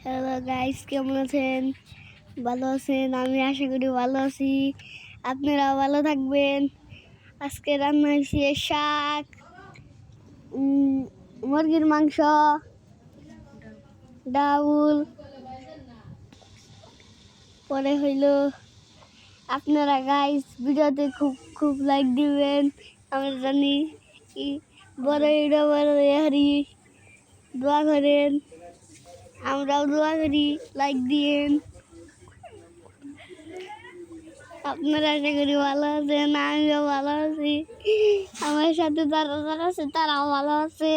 Hello guys, কেমন আছেন? ভালো আছেন? আমি আশা করি ভালো আছি। আপনারাও ভালো থাকবেন। আজকে রান্না হয়েছে শাক, মুরগির মাংস, ডাউল, পরে হইলো আপনারা গাইস ভিডিওতে খুব খুব লাইক দিবেন। আমরা জানি বড় ভিডিও বড় হারি দোয়া করেন, আমরাও দোয়া করি, লাইক দিয়েন। আপনারা আশা করি ভালো আছেন, আমিও ভালো আছি। আমার সাথে যারা যারা আছে তারাও ভালো আছে।